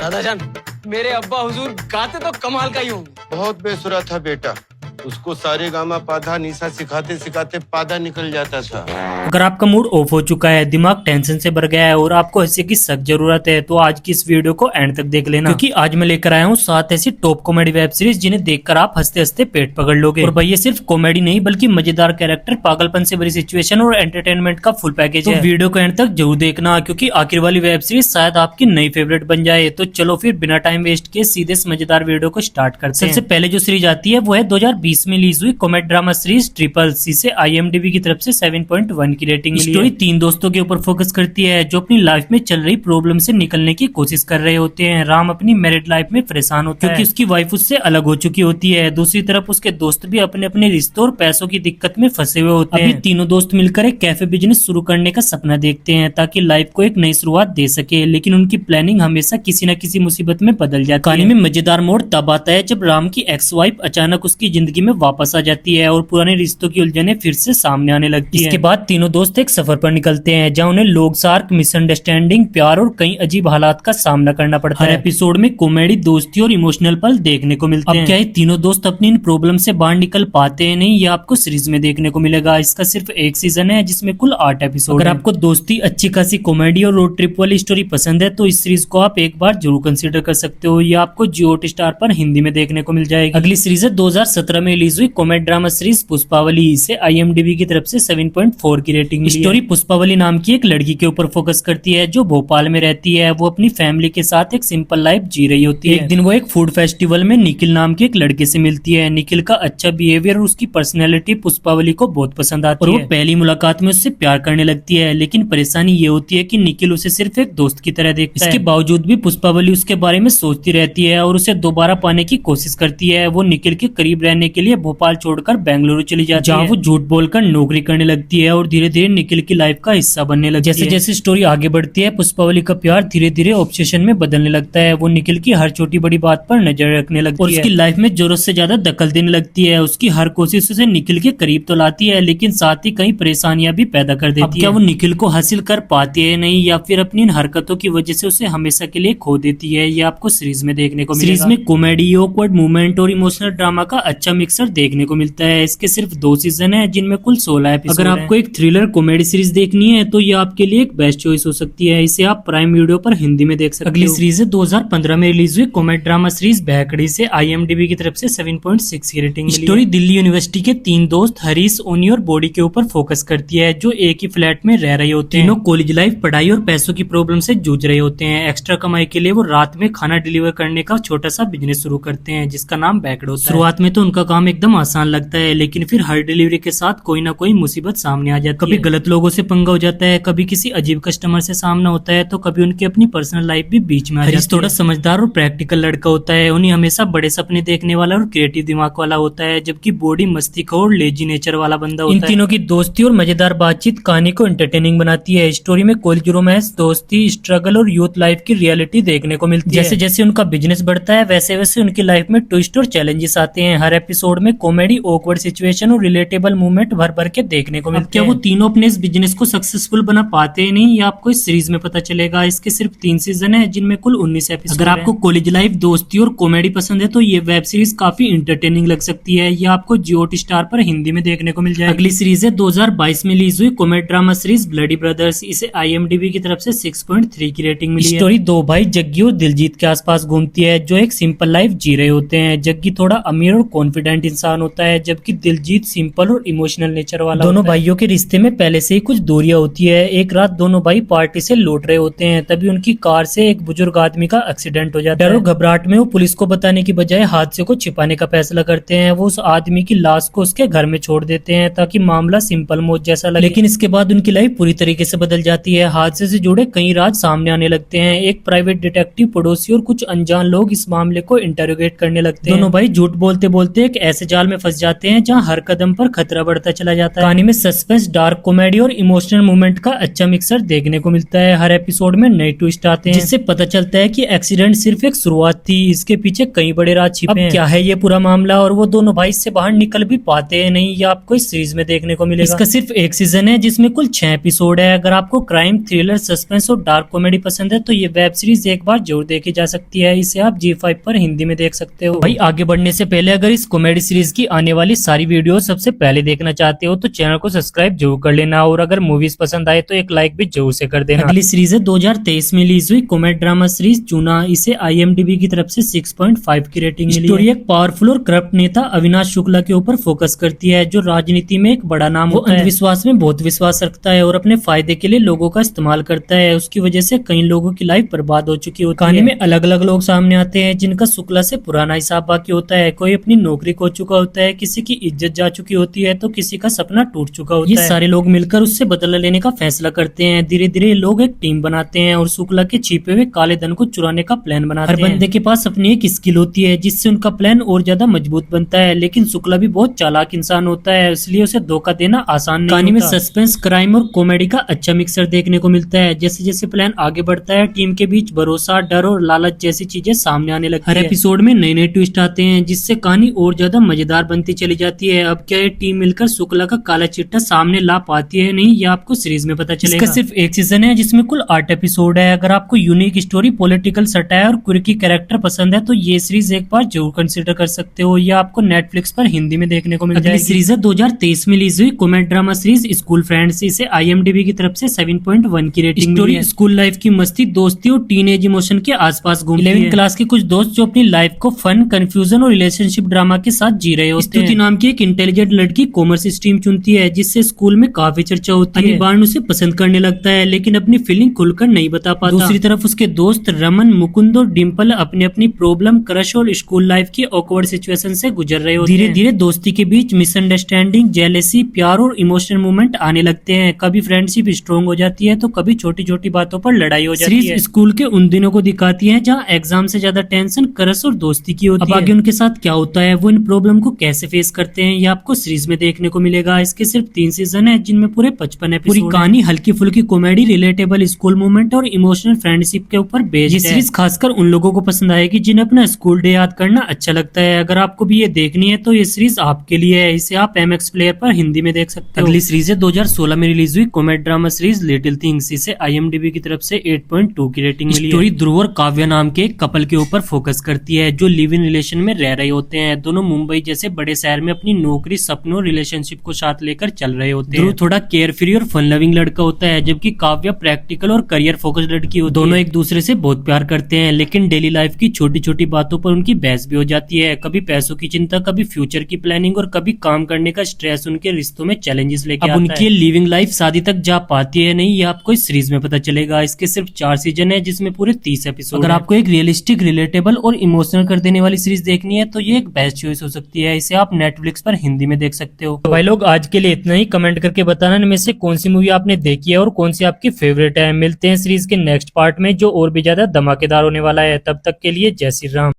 दादाजान, मेरे अब्बा हुजूर गाते तो कमाल का ही होंगे। बहुत बेसुरा था बेटा, उसको सारे गामा पाधा निशा सिखाते सिखाते पाधा निकल जाता था। अगर आपका मूड ऑफ हो चुका है, दिमाग टेंशन से भर गया है और आपको हंसी की सख्त जरूरत है तो आज की इस वीडियो को एंड तक देख लेना, क्योंकि आज मैं लेकर आया हूँ 7 ऐसी टॉप कॉमेडी वेब सीरीज जिन्हें देखकर आप हंसते हंसते पेट पकड़ लोगे। और भाई ये सिर्फ कॉमेडी नहीं बल्कि मजेदार कैरेक्टर, पागलपन से भरी सिचुएशन और एंटरटेनमेंट का फुल पैकेज है। वीडियो को एंड तक जरूर देखना क्योंकि आखिर वाली वेब सीरीज शायद आपकी नई फेवरेट बन जाए। तो चलो फिर बिना टाइम वेस्ट किए सीधे इस मजेदार वीडियो को स्टार्ट करते हैं। सबसे पहले जो सीरीज आती है वो है 2020 में रिलीज हुई comedy drama series triple C से IMDb की तरफ से 7.1 की रेटिंग मिली है। स्टोरी 3 दोस्तों के ऊपर फोकस करती है जो अपनी लाइफ में चल रही प्रॉब्लम से निकलने की कोशिश कर रहे होते हैं। राम अपनी मैरिड लाइफ में परेशान होता है क्योंकि उसकी वाइफ उससे अलग हो चुकी होती है। दूसरी तरफ उसके दोस्त भी अपने अपने रिश्तों और पैसों की दिक्कत में फंसे हुए होते हैं। तीनों दोस्त मिलकर एक कैफे बिजनेस शुरू करने का सपना देखते हैं ताकि लाइफ को एक नई शुरुआत दे सके, लेकिन उनकी प्लानिंग हमेशा किसी न किसी मुसीबत में बदल जाती है। कहानी में मजेदार मोड़ तब आता है जब राम की एक्स वाइफ अचानक उसकी जिंदगी में वापस आ जाती है और पुराने रिश्तों की उलझने फिर से सामने आने लगती है। इसके बाद तीनों दोस्त एक सफर पर निकलते हैं जहां उन्हें लोग सार्क, मिसअंडरस्टैंडिंग, प्यार और कई अजीब हालात का सामना करना पड़ता है। हर एपिसोड में कॉमेडी, दोस्ती और इमोशनल पल देखने को मिलते हैं। अब क्या ये तीनों दोस्त अपनी इन प्रॉब्लम से बाहर निकल पाते हैं नहीं, ये आपको सीरीज में देखने को मिलेगा। इसका सिर्फ एक सीजन है जिसमें कुल 8 एपिसोड। अगर आपको दोस्ती, अच्छी खासी कॉमेडी और रोड ट्रिप वाली स्टोरी पसंद है तो इस सीरीज को आप एक बार जरूर कंसिडर कर सकते हो। ये आपको जियो हॉटस्टार पर हिंदी में देखने को मिल जाएगी। अगली सीरीज है 2017 में रिलीज हुई कॉमेडी ड्रामा सीरीज पुष्पावली। इसे IMDb की तरफ से 7.4 की रेटिंग मिली है। स्टोरी पुष्पावली नाम की एक लड़की के ऊपर फोकस करती है जो भोपाल में रहती है। वो अपनी फैमिली के साथ एक सिंपल लाइफ जी रही होती है। एक दिन वो एक फूड फेस्टिवल में निखिल नाम के एक लड़के से मिलती है। निखिल का अच्छा बिहेवियर और उसकी पर्सनैलिटी पुष्पावली को बहुत पसंद आती है और वो पहली मुलाकात में उससे प्यार करने लगती है। लेकिन परेशानी ये होती है कि निखिल उसे सिर्फ एक दोस्त की तरह देखता है। इसके बावजूद भी पुष्पावली उसके बारे में सोचती रहती है और उसे दोबारा पाने की कोशिश करती है। वो निखिल के करीब रहने के लिए भोपाल छोड़कर बेंगलुरु चली जाती है जहाँ वो झूठ बोलकर नौकरी करने लगती है और धीरे धीरे निखिल की लाइफ का हिस्सा बनने लगती है। जैसे जैसे स्टोरी आगे बढ़ती है पुष्पावली का प्यार धीरे धीरे ऑब्सेशन में बदलने लगता है। वो निखिल की हर छोटी बड़ी बात पर नजर रखने लगती है और उसकी लाइफ में जरूरत से ज्यादा दखल देने लगती है। उसकी हर कोशिश उसे निखिल के करीब तो लाती है लेकिन साथ ही कई परेशानियां भी पैदा कर देती है। क्या वो निखिल को हासिल कर पाती है नहीं या फिर अपनी इन हरकतों की वजह से उसे हमेशा के लिए खो देती है, ये आपको सीरीज में देखने को मिलेगा। सीरीज में कॉमेडी, ऑकवर्ड मूवमेंट और इमोशनल ड्रामा का अच्छा मिक्सर देखने को मिलता है। इसके सिर्फ 2 सीजन है जिनमें कुल 16 एपिसोड। अगर आपको एक थ्रिलर कॉमेडी सीरीज देखनी है तो ये आपके लिए एक बेस्ट चॉइस हो सकती है। इसे आप प्राइम वीडियो पर हिंदी में देख सकते हो। अगली सीरीज है 2015 में रिलीज हुई कॉमेडी ड्रामा सीरीज भैकड़ी से IMDb की तरफ से 7.6 की रेटिंग मिली है। स्टोरी दिल्ली यूनिवर्सिटी के 3 दोस्त हरीश, ओनी और बॉडी के ऊपर फोकस करती है जो एक ही फ्लैट में रह रहे होते हैं। तीनों कॉलेज लाइफ, पढ़ाई और पैसों की प्रॉब्लम से जूझ रहे होते हैं। एक्स्ट्रा कमाई के लिए वो रात में खाना डिलीवर करने का छोटा सा बिजनेस शुरू करते हैं जिसका नाम भैकड़ होता है। शुरुआत में तो उनका काम एकदम आसान लगता है लेकिन फिर हर डिलीवरी के साथ कोई ना कोई मुसीबत सामने आ जाती है। कभी गलत लोगों से पंगा हो जाता है, कभी किसी अजीब कस्टमर से सामना होता है तो कभी उनकी अपनी पर्सनल लाइफ भी बीच में आ जाती है। थोड़ा समझदार और प्रैक्टिकल लड़का होता है। उन्हें हमेशा बड़े सपने देखने वाला और क्रिएटिव दिमाग वाला होता है जबकि बॉडी मस्तीखोर और लेजी नेचर वाला बंदा होता है। इन तीनों की दोस्ती और मजेदार बातचीत कहानी को एंटरटेनिंग बनाती है। स्टोरी में कॉलेज रोमांस, दोस्ती, स्ट्रगल और यूथ लाइफ की रियलिटी देखने को मिलती है। जैसे जैसे उनका बिजनेस बढ़ता है वैसे वैसे उनकी लाइफ में ट्विस्ट और चैलेंजेस आते हैं। हर एपिसोड में कॉमेडी, ऑकवर्ड सिचुएशन और रिलेटेबल मूवमेंट भर भर के देखने को मिलते हैं। क्या वो तीनों अपने इस बिजनेस को सक्सेसफुल बना पाते हैं नहीं, ये आपको इस सीरीज में पता चलेगा। इसके सिर्फ 3 सीजन है जिनमें कुल 19 एपिसोड। अगर आपको कॉलेज लाइफ, दोस्ती और कॉमेडी पसंद है तो ये वेब सीरीज काफी इंटरटेनिंग लग सकती है। ये आपको जियो हॉटस्टार पर हिंदी में देखने को मिल जाएगी। अगली सीरीज है 2022 में रिलीज हुई comedy drama series bloody brothers. इसे IMDb की तरफ से 6.3 की रेटिंग मिली है। स्टोरी 2 भाई जग्गी और दिलजीत के आसपास घूमती है जो एक सिंपल लाइफ जी रहे होते हैं। जग्गी थोड़ा अमीर और कॉन्फिडेंट इंसान होता है जबकि दिलजीत सिंपल और इमोशनल नेचर वाला। दोनों भाइयों के रिश्ते में पहले से ही कुछ दूरियां होती है। एक रात दोनों भाई पार्टी से लौट रहे होते हैं तभी उनकी कार से एक बुजुर्ग आदमी का एक्सीडेंट हो जाता है। डर और घबराहट में वो पुलिस को बताने की बजाय हादसे को छिपाने का फैसला करते हैं। वो उस आदमी की लाश को उसके घर में छोड़ देते हैं ताकि मामला सिंपल मौत जैसा लगे। लेकिन इसके बाद उनकी लाइफ पूरी तरीके से बदल जाती है। हादसे से जुड़े कई राज सामने आने लगते हैं। एक प्राइवेट डिटेक्टिव, पड़ोसी और कुछ अनजान लोग इस मामले को इंटरोगेट करने लगते हैं। दोनों भाई झूठ बोलते बोलते एक ऐसे जाल में फंस जाते हैं जहां हर कदम पर खतरा बढ़ता चला जाता है। कहानी में सस्पेंस, डार्क कॉमेडी और इमोशनल मूवमेंट का अच्छा मिक्सर देखने को मिलता है। हर एपिसोड में नए ट्विस्ट आते हैं जिससे पता चलता है कि एक्सीडेंट सिर्फ एक शुरुआत थी, इसके पीछे कई बड़े राज छिपे हैं। क्या है ये पूरा मामला और वो दोनों भाई इससे बाहर निकल भी पाते हैं नहीं, ये आपको इस सीरीज में देखने को मिलेगा। इसका सिर्फ एक सीजन है जिसमें कुल 6 एपिसोड है। अगर आपको क्राइम, थ्रिलर, सस्पेंस और डार्क कॉमेडी पसंद है तो ये वेब सीरीज एक बार जरूर देखी जा सकती है। इसे आप G5 पर हिंदी में देख सकते हो। भाई आगे बढ़ने से पहले अगर इस कॉमेडी सीरीज की आने वाली सारी वीडियो सबसे पहले देखना चाहते हो तो चैनल को सब्सक्राइब जरूर कर लेना और अगर मूवीज पसंद आए तो एक लाइक भी जरूर से कर देना। अगली सीरीज है 2023 में रिलीज हुई कॉमेडी ड्रामा सीरीज चूना। इसे IMDb की तरफ से 6.5 की रेटिंग मिली है। स्टोरी एक पावरफुल और करप्ट नेता अविनाश शुक्ला के ऊपर फोकस करती है जो राजनीति में एक बड़ा नाम होता है। अंधविश्वास में बहुत विश्वास रखता है और अपने फायदे के लिए लोगों का इस्तेमाल करता है। उसकी वजह से कई लोगों की लाइफ बर्बाद हो चुकी होती है। कहानी में अलग अलग लोग सामने आते हैं जिनका शुक्ला से पुराना हिसाब बाकी होता है। कोई अपनी नौकरी खो चुका होता है, किसी की इज्जत जा चुकी होती है तो किसी का सपना टूट चुका होता है। ये सारे लोग मिलकर उससे बदला लेने का फैसला करते हैं। धीरे धीरे लोग एक टीम बनाते हैं और शुक्ला के छिपे हुए काले धन को चुराने का प्लान बनाते हैं। हर बंदे के पास अपनी एक स्किल होती है जिससे उनका प्लान और ज्यादा मजबूत बनता है, लेकिन शुक्ला भी बहुत चालाक इंसान होता है इसलिए उसे धोखा देना आसान नहीं। कहानी में सस्पेंस, क्राइम और कॉमेडी का अच्छा मिक्सर देखने को मिलता है। जैसे जैसे प्लान आगे बढ़ता है टीम के बीच भरोसा, डर और लालच जैसी चीजें सामने आने लगती है। हर एपिसोड में नए नए ट्विस्ट आते हैं जिससे कहानी और ज्यादा मजेदार बनती चली जाती है। अब क्या ये टीम मिलकर शुक्ला का काला चिट्ठा सामने ला पाती है नहीं, ये आपको सीरीज में पता चलेगा। इसका सिर्फ एक सीजन है जिसमें कुल 8 एपिसोड है। अगर आपको यूनिक स्टोरी, पॉलिटिकल सटायर और क्विकी कैरेक्टर पसंद है तो ये सीरीज एक बार जरूर कंसिडर कर सकते हो। ये आपको नेटफ्लिक्स पर हिंदी में देखने को मिल जाएगी। अगली सीरीज है 2023 में रिलीज हुई comedy drama series school friends. इसे IMDb की तरफ से 7.1 की रेटिंग मिली है। स्कूल लाइफ की मस्ती, दोस्ती और टीनेज इमोशन के आसपास घूमती है। 11वीं क्लास के कुछ दोस्त जो अपनी लाइफ को फन, कंफ्यूजन और रिलेशनशिप ड्रामा के साथ जी रहे होते हैं। स्तुति नाम की एक इंटेलिजेंट लड़की कॉमर्स स्ट्रीम चुनती है जिससे स्कूल में काफी चर्चा होती है। अनिबान उसे पसंद करने लगता है लेकिन अपनी फीलिंग खुलकर नहीं बता पाता। दूसरी तरफ उसके दोस्त रमन, मुकुंद और डिम्पल अपनी अपनी प्रॉब्लम, क्रश और स्कूल लाइफ की ऑकवर्ड सिचुएशन से गुजर रहे होते हैं। धीरे धीरे दोस्ती के बीच मिसअंडरस्टैंडिंग, जेलेसी, प्यार और इमोशनल मूवमेंट आने लगते हैं। कभी फ्रेंडशिप स्ट्रॉन्ग हो जाती है तो कभी छोटी छोटी बातों पर लड़ाई हो जाती है। स्कूल के उन दिनों को दिखाती है जहाँ एग्जाम से ज्यादा टेंशन, क्रश और दोस्ती की होती है। अब आगे उनके साथ क्या होता है, वो इन प्रॉब्लम को कैसे फेस करते हैं, ये आपको सीरीज में देखने को मिलेगा। इसके सिर्फ 3 सीजन है जिनमें पूरे 55 एपिसोड। पूरी कहानी हल्की फुल्की कॉमेडी, रिलेटेबल स्कूल मूवमेंट और इमोशनल फ्रेंडशिप के ऊपर बेस्ड है। ये सीरीज खासकर उन लोगों को पसंद आएगी जिन्हें अपना स्कूल डे याद करना अच्छा लगता है। अगर आपको भी ये देखनी है तो ये सीरीज आपके लिए है। इसे आप MX प्लेयर पर हिंदी में देख सकते हो। अगली सीरीज है 2016 में रिलीज हुई comedy drama series little things. इसे IMDb की तरफ से 8.2 की रेटिंग मिली है। स्टोरी ध्रुव और काव्या नाम के एक कपल के ऊपर फोकस करती है जो लिव इन रिलेशन में रह रहे होते हैं। दोनों मुंबई जैसे बड़े शहर में अपनी नौकरी, सपनों और रिलेशनशिप को साथ लेकर चल रहे होते हैं। ध्रुव थोड़ा केयर फ्री और फन लविंग लड़का होता है जबकि काव्या प्रैक्टिकल और करियर फोकस्ड लड़की होती है। दोनों एक दूसरे से बहुत प्यार करते हैं लेकिन डेली लाइफ की छोटी छोटी बातों पर उनकी बहस भी हो जाती है। कभी पैसों की चिंता, कभी फ्यूचर की प्लानिंग और कभी काम करने का स्ट्रेस उनके रिश्तों में चैलेंजेस लेके आता है। अब उनकी लिविंग लाइफ शादी तक जा पाती है नहीं, ये आपको इस सीरीज में पता चलेगा। इसके सिर्फ 4 सीजन है जिसमें पूरे 30 एपिसोड। अगर आपको एक रियलिस्टिक, रिलेटेबल और इमोशनल कर देने वाली सीरीज देखनी है तो ये एक बेस्ट चॉइस हो सकती है। इसे आप नेटफ्लिक्स पर हिंदी में देख सकते हो। तो भाई लोग आज के लिए इतना ही। कमेंट करके बताना इनमें से कौन सी मूवी आपने देखी है और कौन सी आपकी फेवरेट है। मिलते हैं सीरीज के नेक्स्ट पार्ट में जो और भी ज्यादा धमाकेदार होने वाला है। तब तक के लिए जय श्री राम।